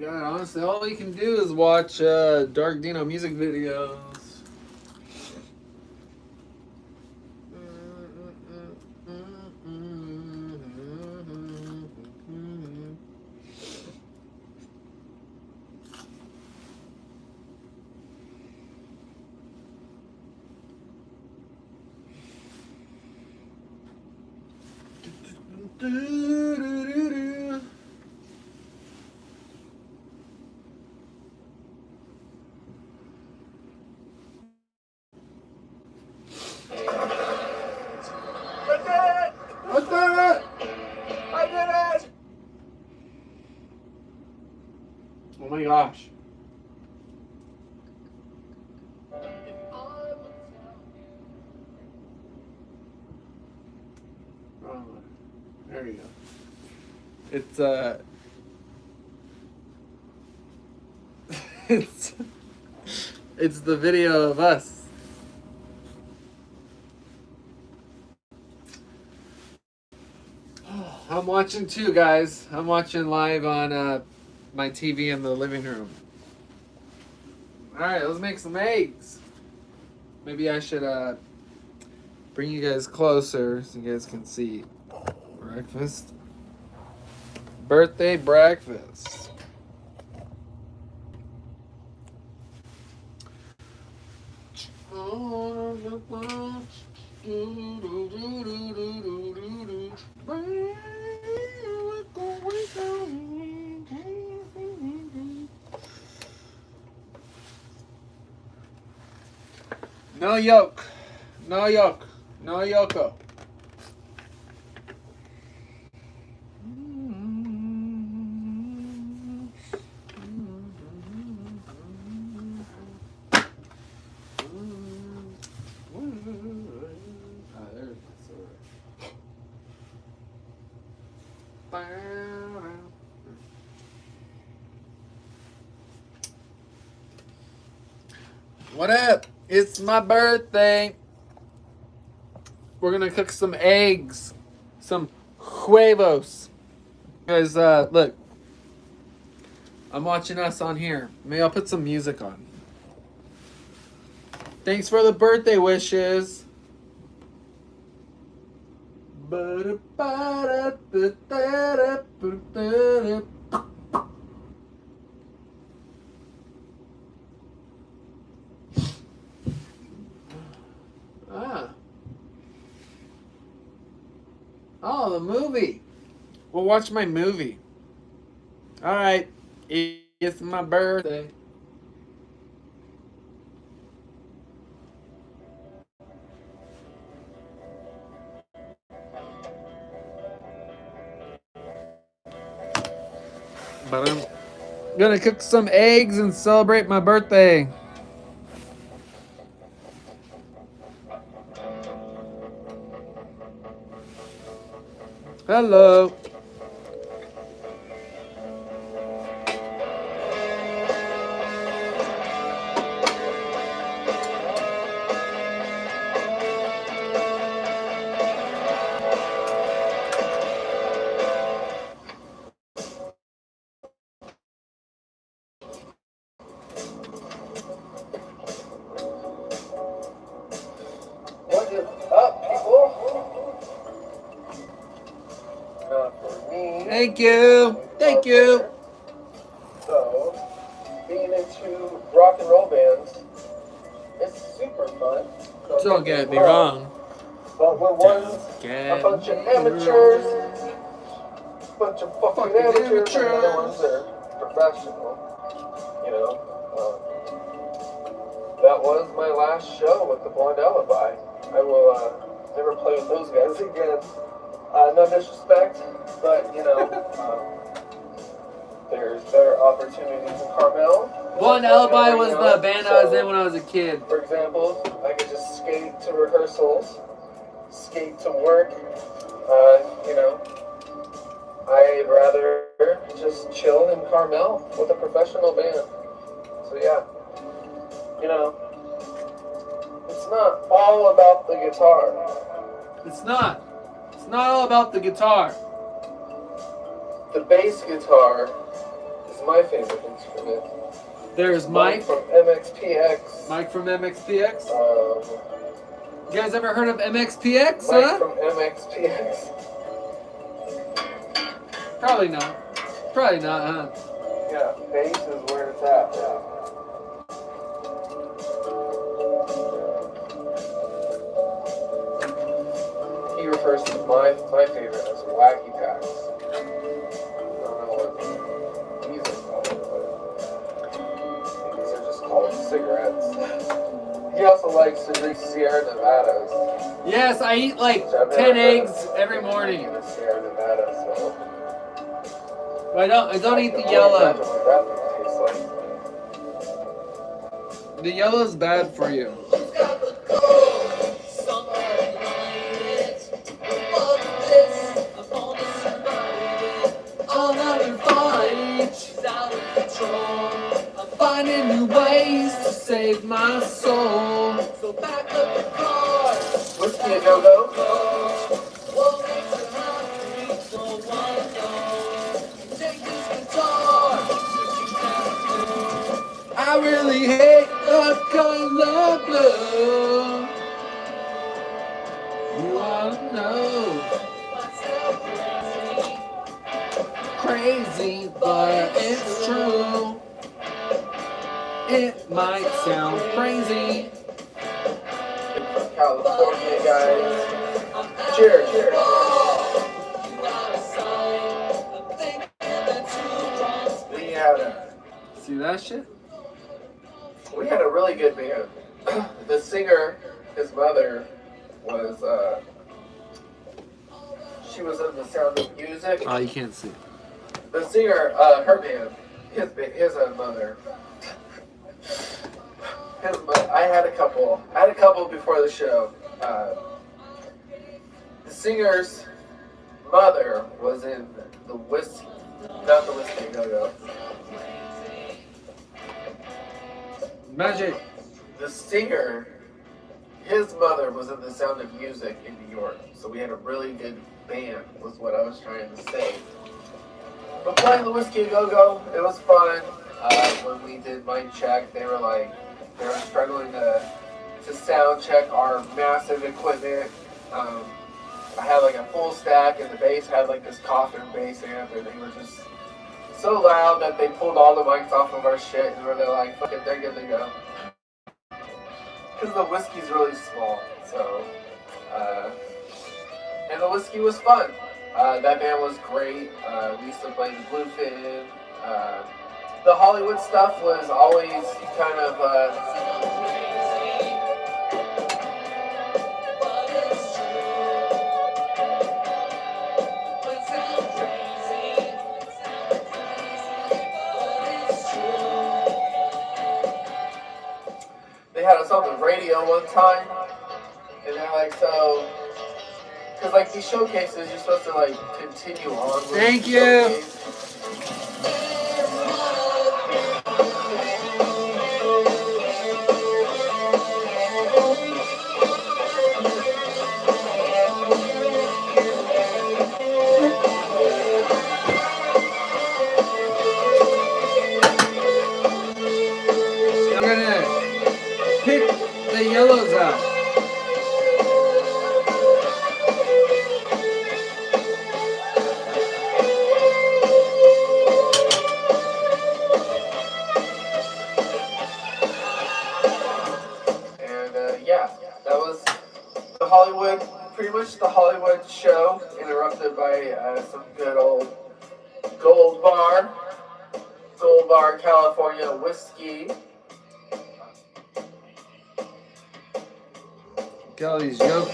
God, honestly, all we can do is watch Dark Dino music videos. Oh my gosh. Oh, there you go. It's it's it's the video of us. I'm watching too, guys. I'm watching live on my TV in the living room. Alright, let's make some eggs. Maybe I should bring you guys closer so you guys can see. Breakfast. Birthday breakfast. No yolk. No yolk. No yolko. What up? It's my birthday. We're gonna cook some eggs, some huevos. Guys, look, I'm watching us on here. Maybe I'll put some music on. Thanks for the birthday wishes. Oh, the movie. We'll watch my movie. All right. It's my birthday. But I'm gonna cook some eggs and celebrate my birthday. Hello. What is up, people? Not for me. Thank you. Thank you. So, being into rock and roll bands, it's fun. Don't get me wrong. But we're one's Get a bunch of me amateurs, wrong. bunch of fucking Fucking amateurs, and the other amateurs. ones are professional. You know, that was my last show with the Blonde Alibi. I will never play with those guys again. No disrespect, but you know, there's better opportunities in Carmel. Blonde Alibi was the band I was in when I was a kid. For example, I could just skate to rehearsals, skate to work. You know, I'd rather just chill in Carmel with a professional band. So yeah, you know, it's not all about the guitar. It's not. It's not all about the guitar. The bass guitar is my favorite instrument. There's Mike. From MXPX. Mike from MXPX. Um, You guys ever heard of MXPX, Mike huh? from MXPX. Probably not. Probably not, huh? Yeah, bass is where it's at. Yeah. He refers to my favorite as Wacky Packs. I don't know what these are called, but these are just called cigarettes. He also likes to drink Sierra Nevadas. Yes, I eat like which I've never 10 heard eggs of every morning. drinking a Sierra Nevada, so But I don't eat the I can only imagine yellow. what that thing tastes like. The yellow's bad for you. All out of fight, out of control. I'm finding new ways to save my soul. So back up the car. Whiskey a go-go? What makes you happy? No one knows. Take this guitar. I really hate the color blue. You ought to know. Crazy, but it's true. It might sound crazy. From California, guys. Cheers. Cheers. See that shit? We had a really good band. The singer, his mother, was she was in The Sound of Music. Oh, you can't see. The singer, her band, his mother. I had a couple before the show. The singer's mother was in the Whiskey, not the Whiskey Go-Go. Magic. The singer, his mother was in The Sound of Music in New York. So we had a really good band, was what I was trying to say. But playing the Whiskey Go-Go, it was fun. When we did mic check, they were struggling to sound check our massive equipment. I had like a full stack, and the bass had like this coffin bass amp, and they were just so loud that they pulled all the mics off of our shit, and they're like, fuck it, they're good to go. Because the whiskey's really small, so, and the whiskey was fun. That band was great. We used to play the Bluefin. The Hollywood stuff was always kind of, they had us on the radio one time, and they're like, so, because like these showcases, you're supposed to like continue on with Thank the you. showcase. I'm gonna pick the yellows out. And yeah, That was the Hollywood, pretty much the Hollywood show, interrupted by some good old Gold Bar, California whiskey. Kelly's joke.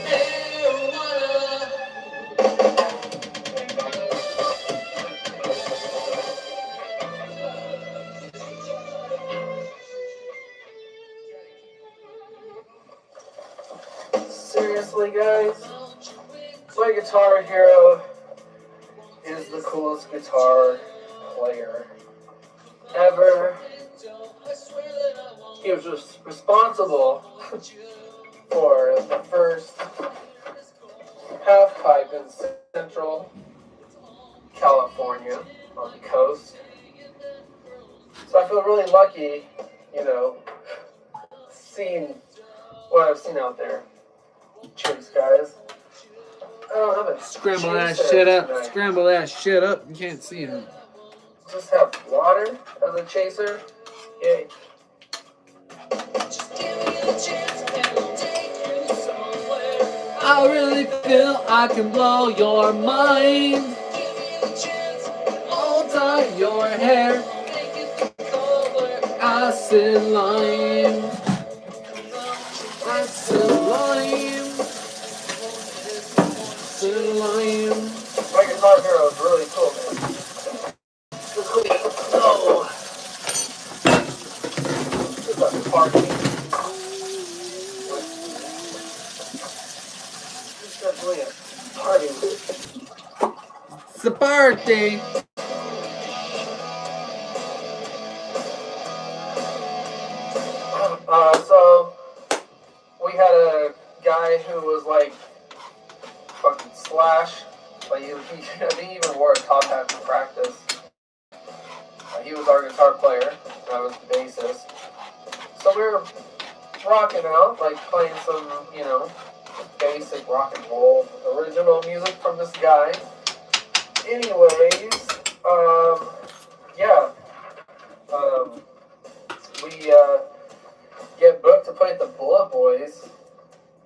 Seriously, guys, my Guitar Hero is the coolest guitar player ever. He was just responsible for the first half pipe in Central California on the coast. So I feel really lucky, you know, seeing what I've seen out there. Cheers, guys. I don't have a Scramble that chaser shit up. tonight. Scramble that shit up. You can't see him. Just have water as a chaser. Yay. I really feel I can blow your mind. Hold tight your hair. Acid lime. Acid lime. Acid lime. My Guitar Hero is really cool, man. Oh. This is a party. This is definitely a party. It's a birthday. So we had a guy who was like fucking Slash. Like he I think he even wore a top hat to practice. He was our guitar player. And I was the bassist. So we were rocking out, like playing some, you know, basic rock and roll, original music from this guy. Anyways, yeah. We get booked to play at the Bullet Boys,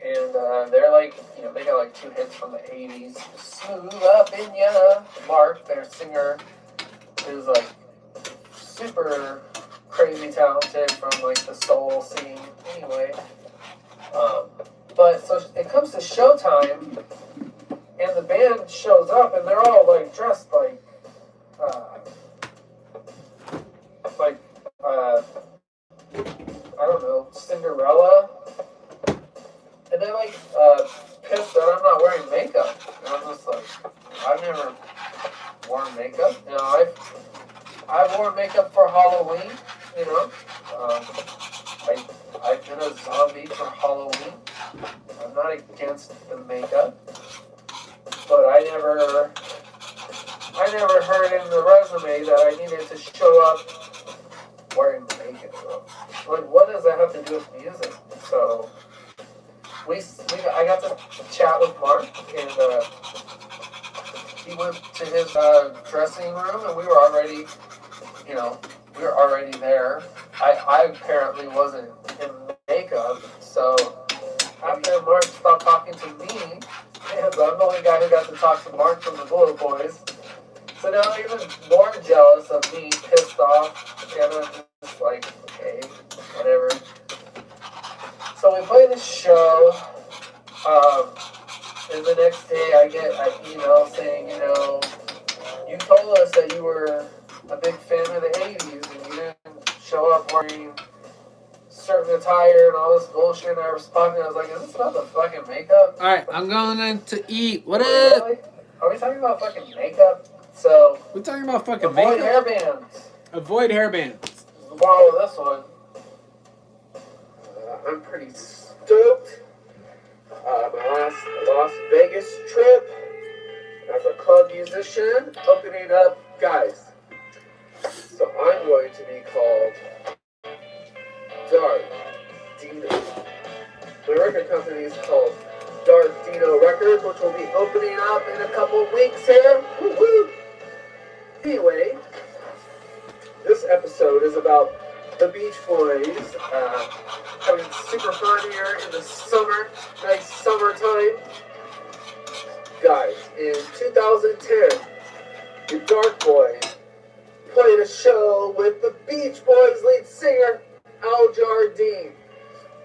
and they're like, you know, they got like 2 hits from the 80s. Smooth Up in Ya. Mark, their singer, is like super crazy talented from like the soul scene. Anyway, but so it comes to showtime, and the band shows up, and they're all like dressed like I don't know, Cinderella, and they're like pissed that I'm not wearing makeup, and I'm just like, I've never worn makeup. You know, I've worn makeup for Halloween. You know, I've been a zombie for Halloween. I'm not against the makeup, but I never heard in the resume that I needed to show up wearing makeup. Like, what does that have to do with music? So I got to chat with Mark, and he went to his dressing room, and we were already there. I apparently wasn't in makeup, so after Mark stopped talking to me, and I'm the only guy who got to talk to Mark from the Bullet Boys. So now I'm even more jealous of me, pissed off, and I'm just like, okay, whatever. So we play this show, and the next day I get an email saying, you know, you told us that you were a big fan of the 80s, and you didn't show up wearing certain attire and all this bullshit. And I responded, I was like, is this about the fucking makeup? Alright, I'm going in to eat. What Really? up? Are we talking about fucking makeup? So, We're talking about fucking avoid makeup. hairbands. Avoid hairbands. Borrow this one. I'm pretty stoked. My last Las Vegas trip as a club musician, opening up, guys. So I'm going to be called Dark Dino. The record company is called Dark Dino Records, which will be opening up in a couple weeks here. Woo-hoo! Anyway, this episode is about the Beach Boys. having super fun here in the summer, nice summertime. Guys, in 2010, the Dark Boys played a show with the Beach Boys lead singer, Al Jardine.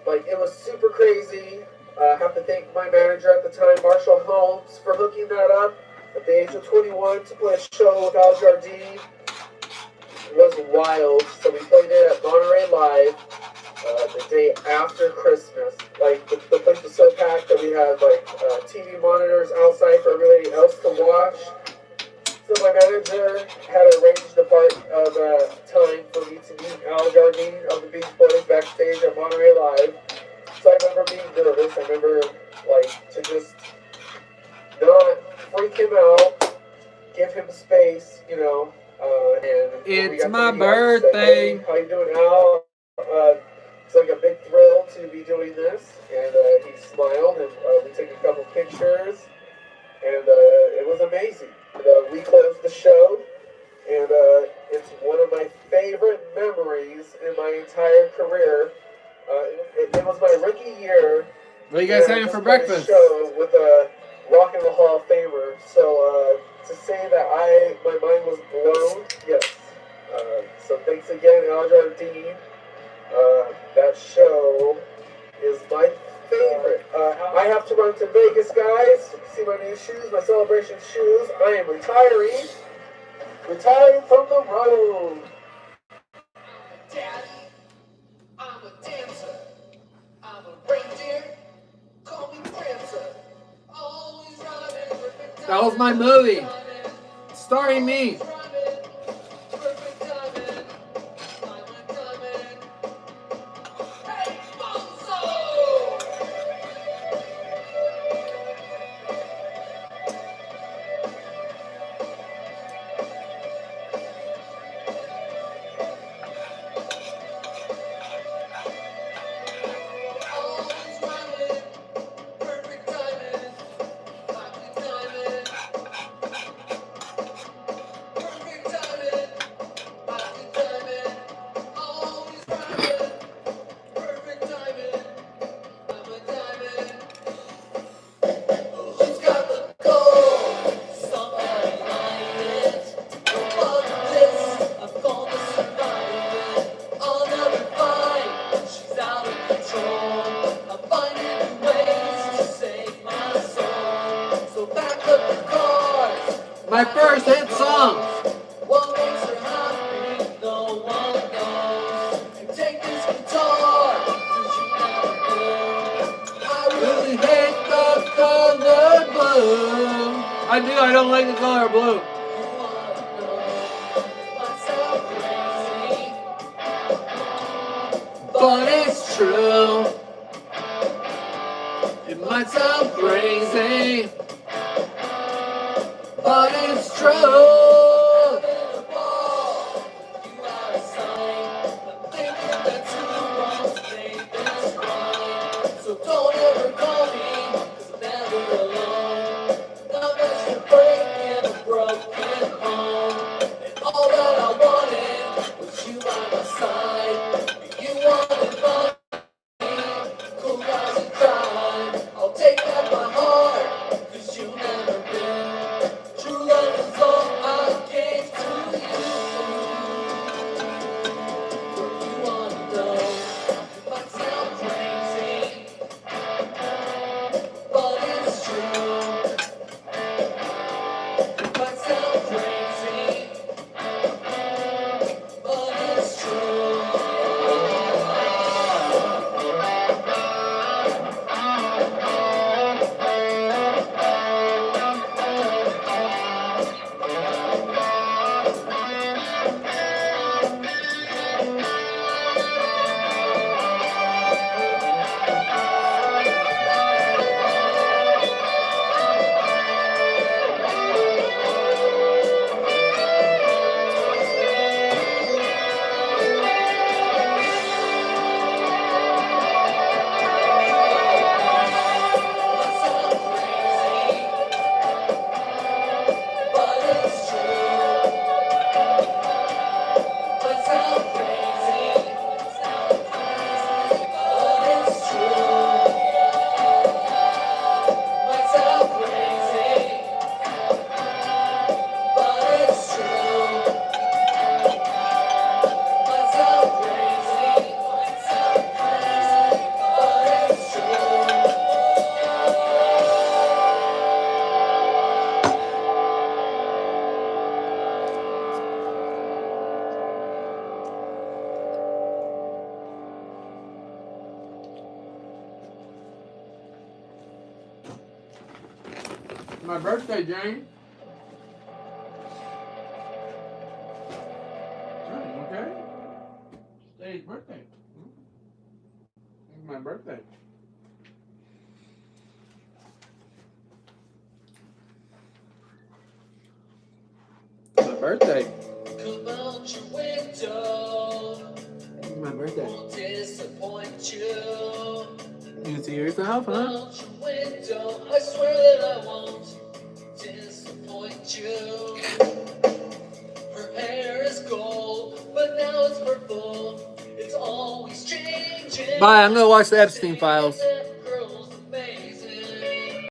Like, it was super crazy. I have to thank my manager at the time, Marshall Holmes, for hooking that up at the age of 21 to play a show with Al Jardine. It was wild. So we played it at Monterey Live the day after Christmas. Like, the place was so packed that we had, like, TV monitors outside for everybody else to watch. So my manager had arranged the part of time for me to meet Al Jardine of the Beach Boys backstage at Monterey Live. So I remember being nervous. I remember, like, to just not freak him out, give him space, you know. And it's my birthday. Said, hey, how you doing, Al? It's like a big thrill to be doing this. And he smiled, and we took a couple pictures, and it was amazing. And, we closed the show, and it's one of my favorite memories in my entire career. It was my rookie year. What are you guys having for breakfast? Show with a Rock and Roll Hall of Famer. So to say that my mind was blown, yes. So thanks again, Al Jardine. That show is my favorite. I have to run to Vegas, guys. See my new shoes, my celebration shoes. I am retiring from the road. Daddy, I'm a dancer. I'm a reindeer. Call me Prancer. Always running. That was my movie, starring me. My first hit song. What makes her happy? No one knows. You take this guitar, 'cause you never knew. I really hate the color blue. I do. I don't like the color blue. wanna know what's so crazy. But it's true. It might sound crazy, but it's true. So don't ever call me, 'cause I'm never alone. Unless you're breaking a broken home. And all that I wanted was you by my side. You wanted money, cool guys and crime. I'll take back my heart, 'cause you never been. True love is all I gave to you. What you wanna know, it might sound crazy, My birthday, Jane. Jane, okay? Today's birthday. It's my birthday. My birthday. Come out your window. It's my birthday. Won't disappoint you. You can see yourself, huh? Come out your window. I swear that I won't disappoint you. Her hair is gold, but now it's purple. It's always changing. Bye. I'm gonna watch the Epstein Files.